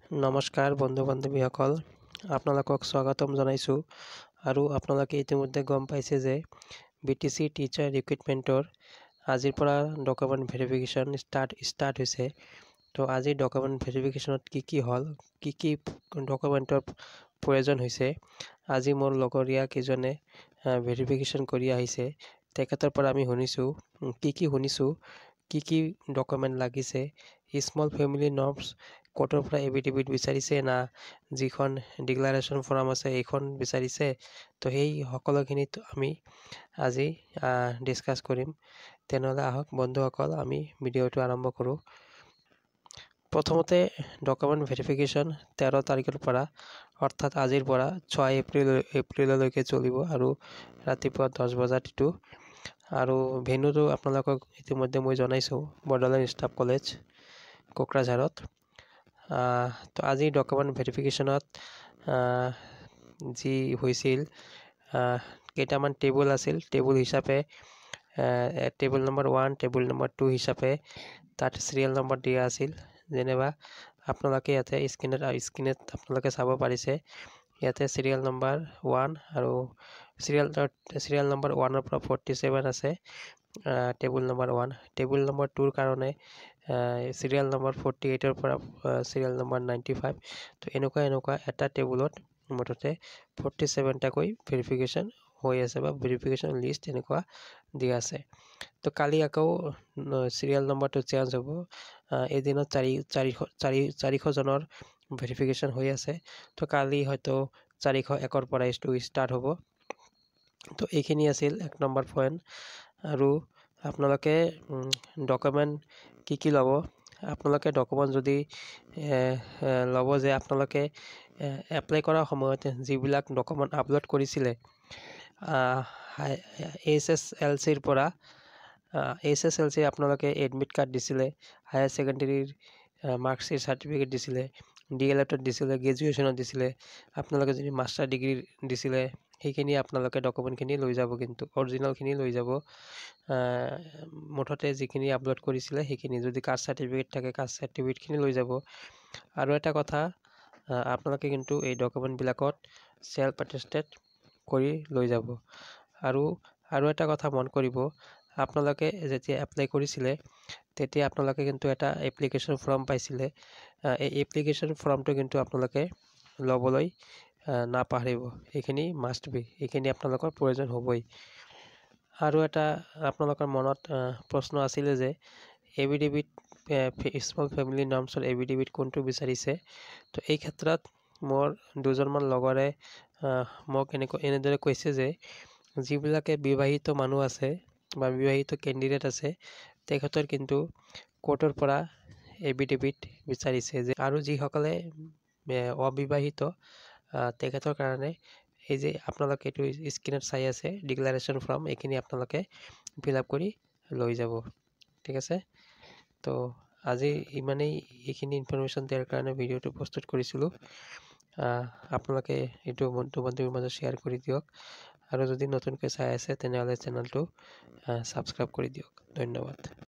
নমস্কাৰ বন্ধু বান্ধৱীসকল, আপোনালোকক স্বাগতম জনাইছোঁ। আৰু আপোনালোকে ইতিমধ্যে গম পাইছে যে BTC টিচাৰ ৰিক্ৰুইটমেণ্টৰ আজিৰ পৰা ডকুমেণ্ট ভেৰিফিকেশ্যন ষ্টাৰ্ট হৈছে। তো আজি ডকুমেণ্ট ভেৰিফিকেশ্যনত কি হ'ল, কি ডকুমেণ্টৰ প্ৰয়োজন হৈছে, আজি মোৰ লগৰীয়া কেইজনে ভেৰিফিকেশ্যন কৰি আহিছে। তেখেতৰ পৰা আমি শুনিছোঁ কি ডকুমেণ্ট লাগিছে। স্মল ফেমিলি নৰ্মছ কোৰ্টৰ পৰা এফিডেভিট বিচাৰিছে না যিখন ডিক্লাৰেশ্যন ফৰ্ম আছে এইখন বিচাৰিছে। তো সেই সকলোখিনি আমি আজি ডিছকাছ কৰিম। তেনেহ'লে আহক বন্ধুসকল, আমি ভিডিঅ'টো আৰম্ভ কৰোঁ। প্ৰথমতে ডকুমেণ্ট ভেৰিফিকেশ্যন 13 তাৰিখৰ পৰা অৰ্থাৎ আজিৰ পৰা 6 এপ্ৰিললৈকে চলিব আৰু ৰাতিপুৱা 10 বজাত এইটো। আৰু ভেন্যুটো আপোনালোকক ইতিমধ্যে মই জনাইছোঁ, বৰ্ডাৰলেণ্ড ষ্টাফ কলেজ, কোকৰাঝাৰত। তো আজি ডকুমেণ্ট ভেৰিফিকেশ্যনত যি হৈছিল, কেইটামান টেবুল আছিল। টেবুল হিচাপে টেবুল নম্বৰ 1, টেবুল নম্বৰ 2 হিচাপে তাত চিৰিয়েল নম্বৰ দিয়া আছিল। যেনিবা আপোনালোকে ইয়াতে স্ক্ৰীনত আপোনালোকে চাব পাৰিছে। ইয়াতে চিৰিয়েল নম্বৰ 1 আৰু চিৰিয়েল নম্বৰ 1ৰ পৰা 47 আছে। টেবুল নম্বৰ 1, টেবুল নম্বৰ 2ৰ কাৰণে চিৰিয়েল নম্বৰ 48ৰ পৰা চিৰিয়েল নম্বৰ 95। তো এনেকুৱা এটা টেবুলত মুঠতে 47টাকৈ ভেৰিফিকেশ্যন হৈ আছে বা ভেৰিফিকেশ্যন লিষ্ট এনেকুৱা দিয়া আছে। তো কালি আকৌ চিৰিয়েল নম্বৰটো চেঞ্জ হ'ব। এদিনত 400 জনৰ ভেৰিফিকেশ্যন হৈ আছে। তো কালি হয়তো 401ৰ পৰা এইটো ষ্টাৰ্ট হ'ব। তো এইখিনি আছিল 1 নম্বৰ পইণ্ট। আৰু আপোনালোকে ডকুমেণ্ট কি ল'ব, আপোনালোকে ডকুমেণ্ট যদি ল'ব যে আপোনালোকে এপ্লাই কৰাৰ সময়ত যিবিলাক ডকুমেণ্ট আপলোড কৰিছিলে HSLCৰ পৰা, HSLC আপোনালোকে এডমিট কাৰ্ড দিছিলে, হায়াৰ ছেকেণ্ডেৰীৰ মাৰ্কশ্বিট চাৰ্টিফিকেট দিছিলে, DLEডত দিছিলে, গ্ৰেজুৱেশ্যনত দিছিলে, আপোনালোকে যদি মাষ্টাৰ ডিগ্ৰী দিছিলে, সেইখিনি আপোনালোকে ডকুমেণ্টখিনি লৈ যাব, কিন্তু অৰিজিনেলখিনি লৈ যাব। মুঠতে যিখিনি আপলোড কৰিছিলে সেইখিনি, যদি কাষ্ট চাৰ্টিফিকেট থাকে কাষ্ট চাৰ্টিফিকেটখিনি লৈ যাব। আৰু এটা কথা, আপোনালোকে কিন্তু এই ডকুমেণ্টবিলাকত চেল্ফ এটেষ্টেড কৰি লৈ যাব। আৰু এটা কথা মন কৰিব, আপোনালোকে যেতিয়া এপ্লাই কৰিছিলে তেতিয়া আপোনালোকে কিন্তু এটা এপ্লিকেশ্যন ফৰ্ম পাইছিলে। এই এপ্লিকেশ্যন ফৰ্মটো কিন্তু আপোনালোকে ল'বলৈ নাপাহৰিব। এইখিনি মাষ্ট বি, এইখিনি আপোনালোকৰ প্ৰয়োজন হ'বই। আৰু এটা আপোনালোকৰ মনত প্ৰশ্ন আছিলে যে এফিডেভিট স্মল ফেমিলি নৰ্মছৰ এফিডেভিট কোনটো বিচাৰিছে। তো এই ক্ষেত্ৰত মোৰ দুজনমান লগৰে মোক এনেদৰে কৈছে যে যিবিলাকে বিবাহিত মানুহ আছে বা বিবাহিত কেণ্ডিডেট আছে, তেখেতৰ কিন্তু কোৰ্টৰ পৰা এফিডেভিট বিচাৰিছে যে, আৰু যিসকলে অবিবাহিত তেখেতৰ কাৰণে এই যে আপোনালোকে এইটো স্ক্ৰীনত চাই আছে ডিক্লাৰেশ্যন ফৰ্ম, এইখিনি আপোনালোকে ফিল আপ কৰি লৈ যাব। ঠিক আছে। তো আজি ইমানেই, এইখিনি ইনফৰমেশ্যন দিয়াৰ কাৰণে ভিডিঅ'টো প্ৰস্তুত কৰিছিলোঁ। আপোনালোকে এইটো বন্ধু বান্ধৱীৰ মাজত শ্বেয়াৰ কৰি দিয়ক। আৰু যদি নতুনকৈ চাই আছে তেনেহ'লে চেনেলটো ছাবস্ক্ৰাইব কৰি দিয়ক। ধন্যবাদ।